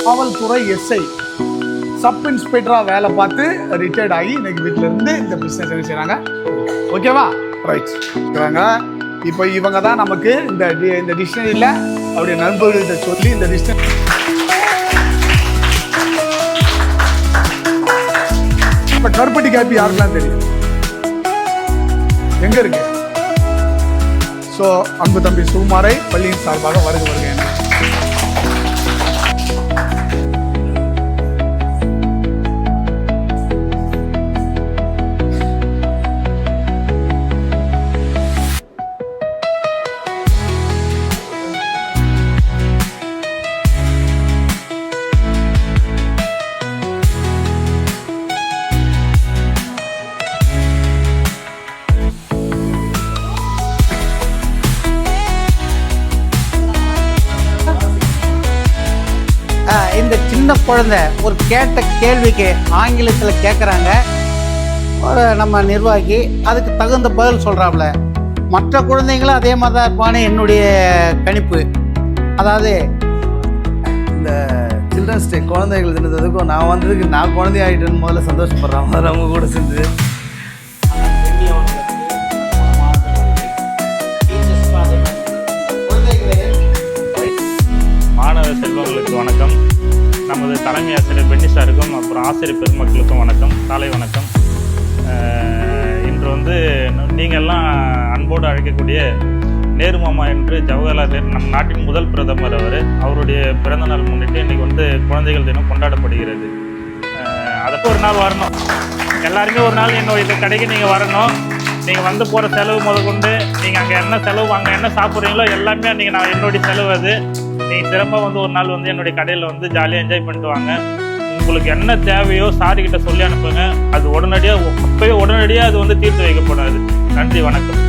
காவல்துறை SI sub இன்ஸ்பெக்டராக வேலை பார்த்து ரிட்டையர்ட் ஆகி இன்னைக்கு வீட்டில் இருந்து இந்த பிஸ்னஸ் என்ன செய்கிறாங்க. ஓகேவா? ரைட் இருக்கிறாங்க. இப்போ இவங்க தான் நமக்கு இந்த டிக்ஷனரியில் அவருடைய நண்பர்கள்ட்ட சொல்லி இந்த டிக்ஷனரி இப்போ கருப்பட்டி காப்பி யாருக்கெல்லாம் தெரியும், எங்கே இருக்கு? ஸோ அன்பு தம்பி சுகுமாரை பள்ளியின் சார்பாக வருக. இந்த சின்ன குழந்தை ஒரு கேட்ட கேள்விக்கு ஆங்கிலத்தில் கேட்குறாங்க. ஒரு நம்ம நிர்வாகி அதுக்கு தகுந்த பதில் சொல்கிறாப்புல. மற்ற குழந்தைங்களும் அதே மாதிரி தான் இருப்பான்னு என்னுடைய கணிப்பு. அதாவது இந்த சில்ட்ரன்ஸ் டே குழந்தைகள் தினத்துக்கும் நான் வந்ததுக்கு நான் குழந்தை ஆகிட்டேன்னு முதல்ல சந்தோஷப்படுறேன். முதல்ல அவங்க கூட சேர்ந்து மாணவ செல்வங்களுக்கு வணக்கம். நமது தலைமை ஆசிரியர் பென்னி சாருக்கும் அப்புறம் ஆசிரியர் பெருமக்களுக்கும் வணக்கம், காலை வணக்கம். இன்று வந்து நீங்கள்லாம் அன்போடு அழைக்கக்கூடிய நேரு மாமா என்று ஜவஹர்லால் நேரு நம் நாட்டின் முதல் பிரதமர் அவருடைய பிறந்தநாள் முன்னிட்டு இன்றைக்கி வந்து குழந்தைகள் தினம் கொண்டாடப்படுகிறது. அதுக்கு ஒரு நாள் வரணும், எல்லாருமே ஒரு நாள் இந்த கடைக்கு நீங்கள் வரணும். நீங்கள் வந்து போகிற செலவு முதற்கொண்டு நீங்கள் அங்கே என்ன செலவு அங்கே என்ன சாப்பிட்றீங்களோ எல்லாமே அன்றைக்கி நான் என்னுடைய செலவு அது. நீங்கள் சிறப்பாக வந்து ஒரு நாள் வந்து என்னுடைய கடையில் வந்து ஜாலியாக என்ஜாய் பண்ணிட்டு வாங்க. உங்களுக்கு என்ன தேவையோ சாரிக்கிட்ட சொல்லி அனுப்புங்க. அது உடனடியாக அது வந்து தீர்த்து வைக்கப்படாது. நன்றி, வணக்கம்.